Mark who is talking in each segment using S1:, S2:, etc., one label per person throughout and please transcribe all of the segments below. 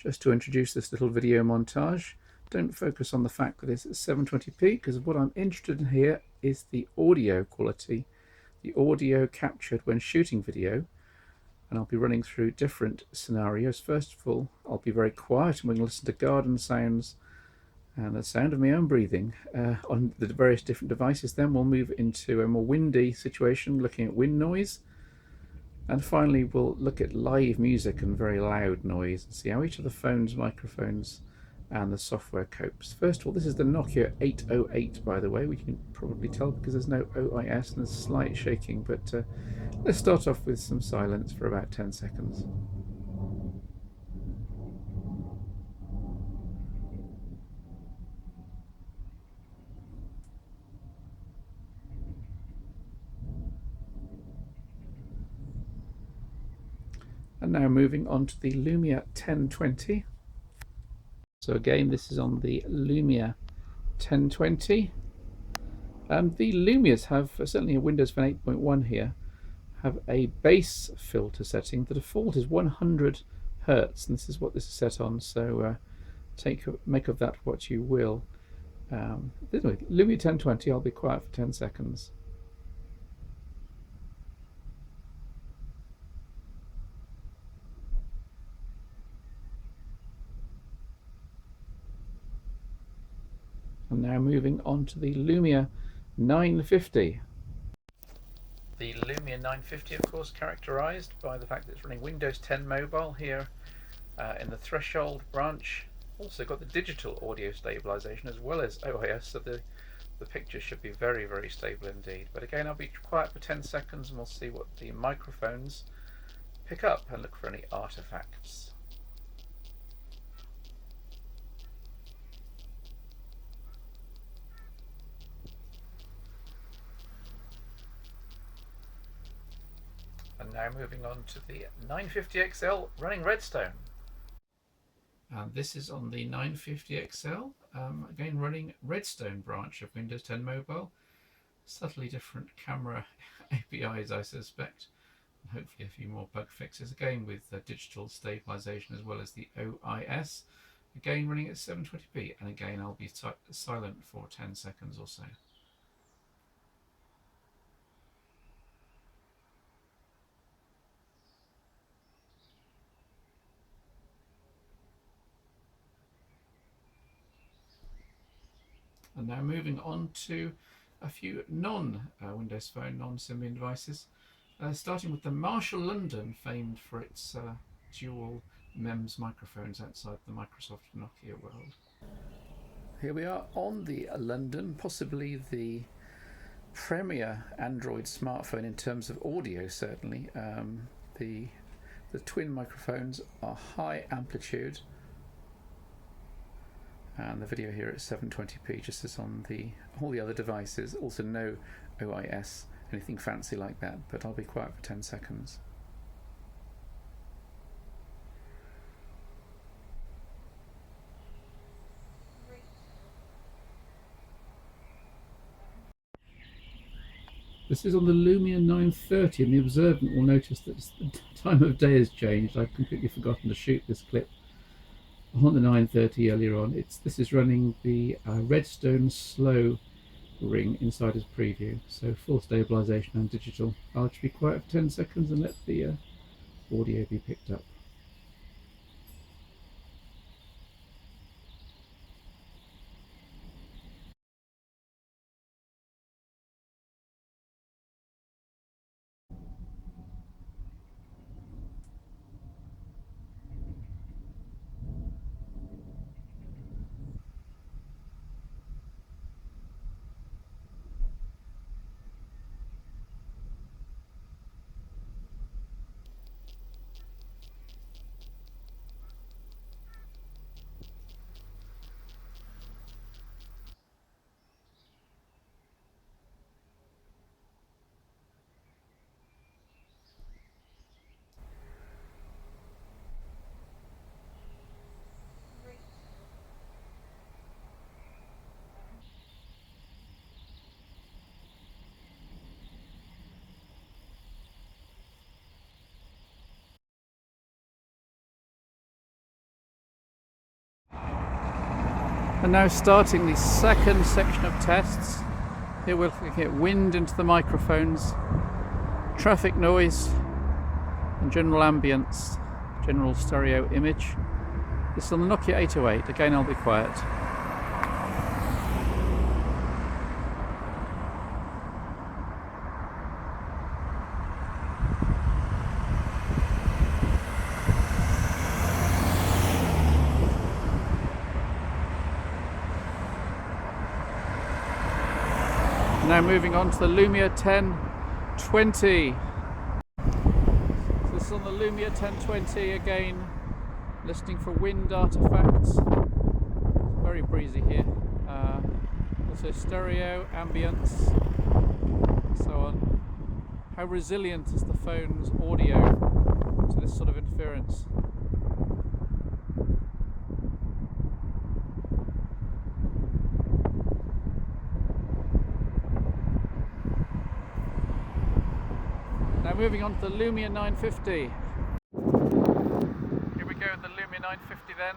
S1: Just to introduce this little video montage, don't focus on the fact that it's at 720p, because what I'm interested in here is the audio quality, the audio captured when shooting video. And I'll be running through different scenarios. First of all, I'll be very quiet and we can listen to garden sounds and the sound of my own breathing on the various different devices. Then we'll move into a more windy situation, looking at wind noise. And finally, we'll look at live music and very loud noise and see how each of the phones, microphones, and the software copes. First of all, this is the Nokia 808, by the way, which you can probably tell because there's no OIS and there's slight shaking. But let's start off with some silence for about 10 seconds. And now moving on to the Lumia 1020. So again, this is on the Lumia 1020. The Lumias have, certainly a Windows Phone 8.1 here, have a bass filter setting. The default is 100 Hertz, and this is what this is set on, so make of that what you will. Anyway, Lumia 1020, I'll be quiet for 10 seconds. And now moving on to the Lumia 950. The Lumia 950, of course, characterized by the fact that it's running Windows 10 Mobile here in the threshold branch. Also got the digital audio stabilization as well as OIS, so the picture should be very, very stable indeed. But again, I'll be quiet for 10 seconds and we'll see what the microphones pick up and look for any artifacts. And now moving on to the 950XL running Redstone. And this is on the 950XL, again running Redstone branch of Windows 10 Mobile. Subtly different camera APIs, I suspect, and hopefully a few more bug fixes. Again with digital stabilization as well as the OIS. Again running at 720p, and again I'll be silent for 10 seconds or so. And now moving on to a few non-Windows Phone, non-Symbian devices, starting with the Marshall London, famed for its dual MEMS microphones outside the Microsoft Nokia world. Here we are on the London, possibly the premier Android smartphone in terms of audio, certainly. The twin microphones are high amplitude, and the video here at 720p, just as on all the other devices. Also no OIS, anything fancy like that, but I'll be quiet for 10 seconds. This is on the Lumia 930, and the observant will notice that the time of day has changed. I've completely forgotten to shoot this clip on the 930 earlier on. This is running the Redstone slow ring inside as preview, so full stabilization and digital. I'll just be quiet for 10 seconds and let the audio be picked up. And now starting the second section of tests. Here we're looking at wind into the microphones, traffic noise, and general ambience, general stereo image. This is on the Nokia 808. Again, I'll be quiet. Now moving on to the Lumia 1020. So this is on the Lumia 1020 again, listening for wind artifacts. Very breezy here. Also stereo, ambience, and so on. How resilient is the phone's audio to this sort of interference? Now moving on to the Lumia 950. Here we go with the Lumia 950 then.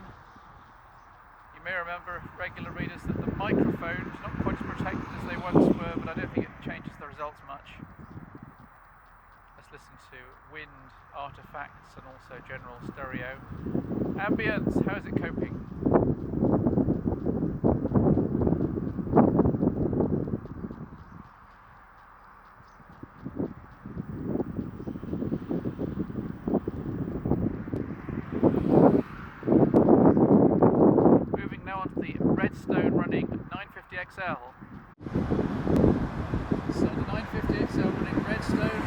S1: You may remember, regular readers, that the microphone is not quite as protected as they once were, but I don't think it changes the results much. Let's listen to wind artifacts and also general stereo. Ambience, how is it coping? Redstone running 950XL. So the 950XL running Redstone.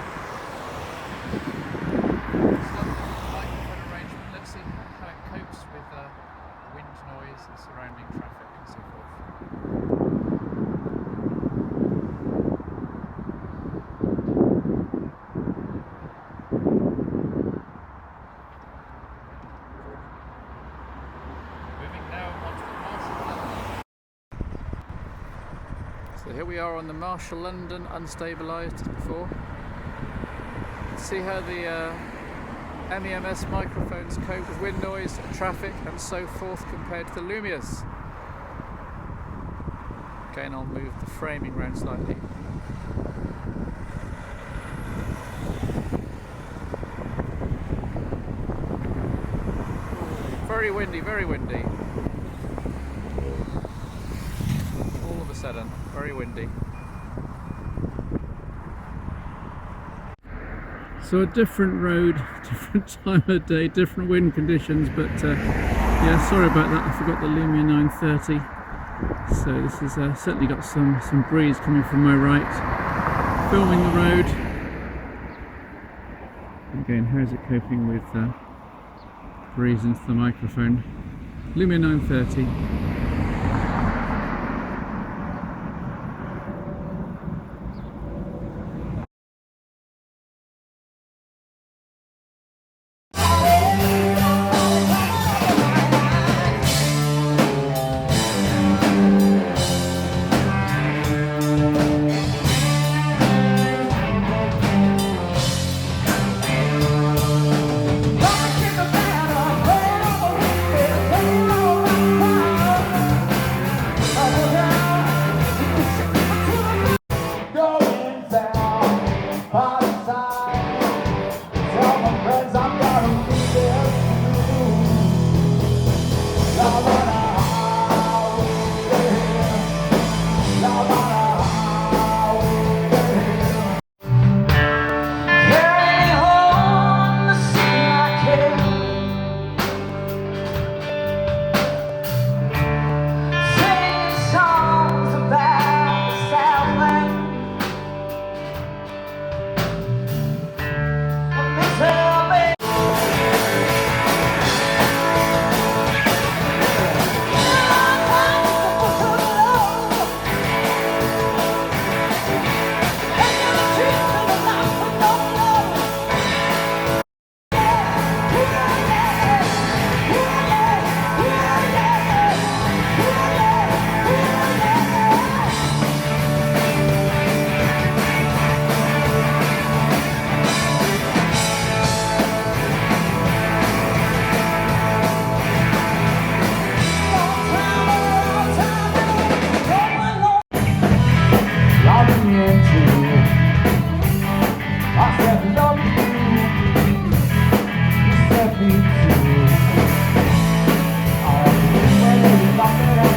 S1: Microphone arrangement. Let's see how it copes with wind noise and surrounding traffic and so forth. So here we are on the Marshall London, unstabilised as before. See how the MEMS microphones cope with wind noise, traffic and so forth compared to the Lumias. Again, I'll move the framing round slightly. Very windy, very windy. All of a sudden, very windy. So a different road, different time of day, different wind conditions, but yeah, sorry about that, I forgot the Lumia 930. So this has certainly got some breeze coming from my right. Filming the road. Again, how's it coping with breeze into the microphone? Lumia 930.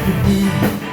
S2: you.